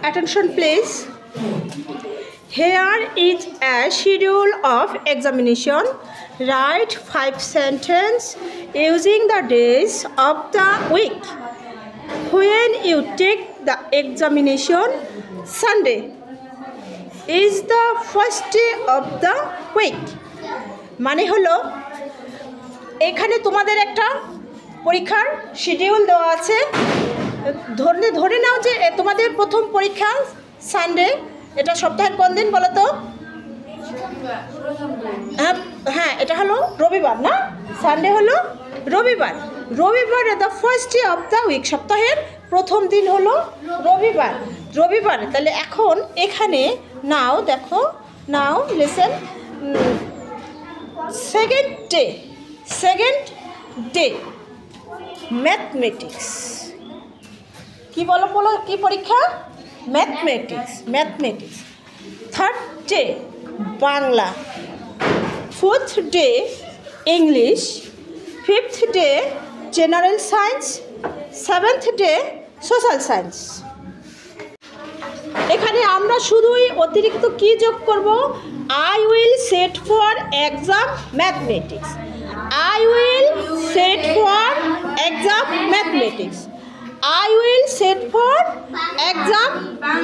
Attention please. Here is a schedule of examination. Write 5 sentences using the days of the week. When you take the examination, Sunday is the first day of the week. মানে হলো এখানে তোমাদের একটা পরীক্ষার schedule দেওয়া আছে। ধরে নাও যে তোমাদের প্রথম পরীক্ষা সানডে। এটা সপ্তাহের কোন দিন বলো তো? হ্যাঁ, এটা হলো রবিবার না? সানডে হলো রবিবার। রবিবার the first day of the week, সপ্তাহের প্রথম দিন হলো রবিবার। রবিবার তাহলে এখন এখানে নাও দেখো, নাও লিসেন, সেকেন্ড ডে ম্যাথমেটিক্স। কি বলো কি পরীক্ষা? Mathematics. Third day Bangla, fourth day English, fifth day general science, seventh day social science. এখানে আমরা শুধুই অতিরিক্ত কি যোগ করব? I will set for exam mathematics. I will set for exam mathematics. I will set for exam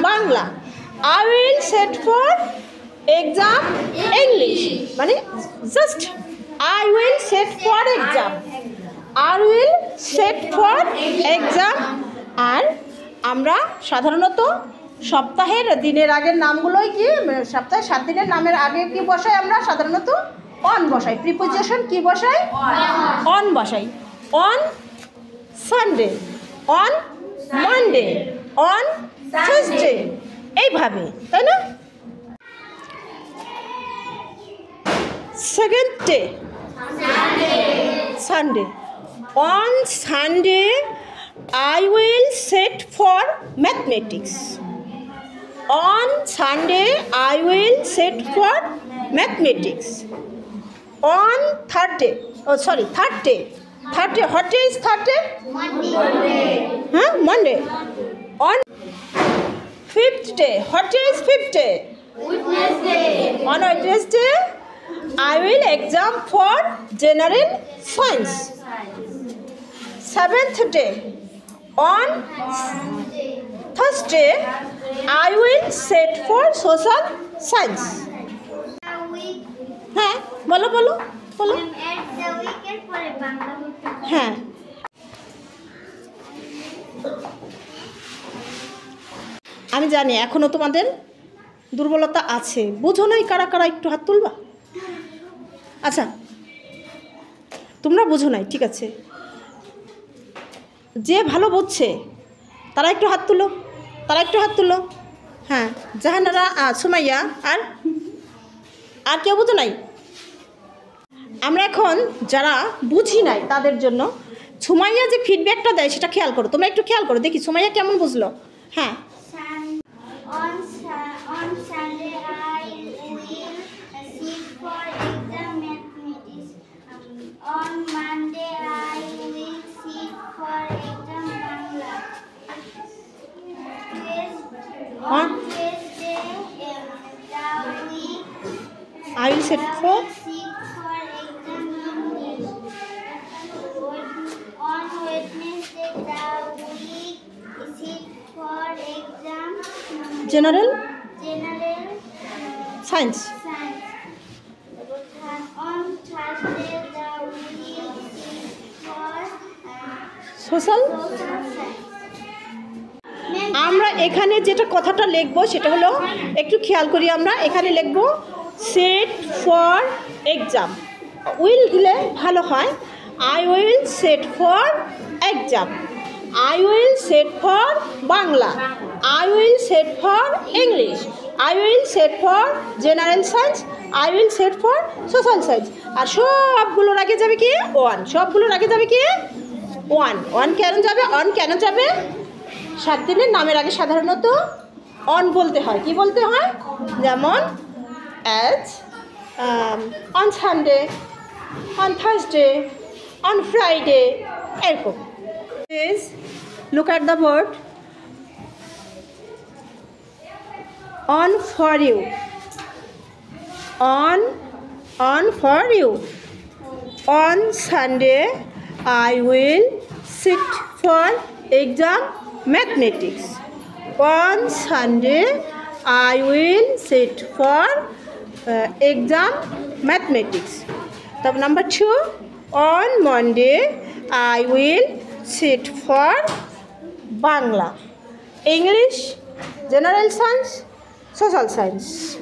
Bangla. I will set for exam English. মানে just I will set for exam. I will set for exam. আর আমরা সাধারণত সপ্তাহের দিনের আগের নামগুলোই কি, সপ্তাহে 7 দিনের নামের আগে কি বসাই আমরা? সাধারণত অন বসাই। প্রিপোজিশন কি বসাই? অন বসাই। On Sunday, on Monday, on Thursday, এইভাবে, তাই না? Second day Sunday. On Sunday I will set for mathematics. On Sunday I will set for mathematics. On third day, third day. What day is third day? Monday. On fifth day, what day is fifth day? Wednesday. On Wednesday, I will exam for general science. Seventh day, on Thursday, I will set for social science. হ্যাঁ, বলো। হ্যাঁ, আমি জানি এখনো তোমাদের দুর্বলতা আছে, বুঝো নাই কারা কারা, একটু হাত তুলবা? আচ্ছা, তোমরা বুঝো নাই, ঠিক আছে। যে ভালো বুঝছে তারা একটু হাত তুলো। হ্যাঁ, জাহানারা, সুমাইয়া, আর কেউ বুঝো নাই? আমরা এখন যারা বুঝি নাই তাদের জন্য সুমাইয়া যে ফিডব্যাকটা দেয় সেটা খেয়াল করো। তোমরা একটু খেয়াল করো, দেখি সুমাইয়া কেমন বুঝলো। হ্যাঁ, On Sunday I will sit for exam mathematics. On Monday I will sit for exam Bangla. On Tuesday the week I will sit for exam English. On Wednesday the week sit for exam general science. science. On Thursday the week sit for social science. আমরা এখানে যেটা কথাটা লিখবো সেটা হলো, একটু খেয়াল করি, আমরা এখানে লিখবো সেট ফর এক্সাম। উইল দিলে ভালো হয়। I will set for exam. I will set for Bangla. I will set for English. I will set for general science. I will set for social science. আর সবগুলোর আগে যাবে কি? ওয়ান কেন যাবে? 7 দিনের নামের আগে সাধারণত অন বলতে হয়। কি বলতে হয়? যেমন as, on Sunday, on Thursday, on Friday, এরকম। Look at the word. On for you. On for you. On Sunday, I will sit for exam mathematics. On Sunday, I will sit for exam mathematics. The number 2, on Monday, I will sit for Bangla. English, General Science, Social Science.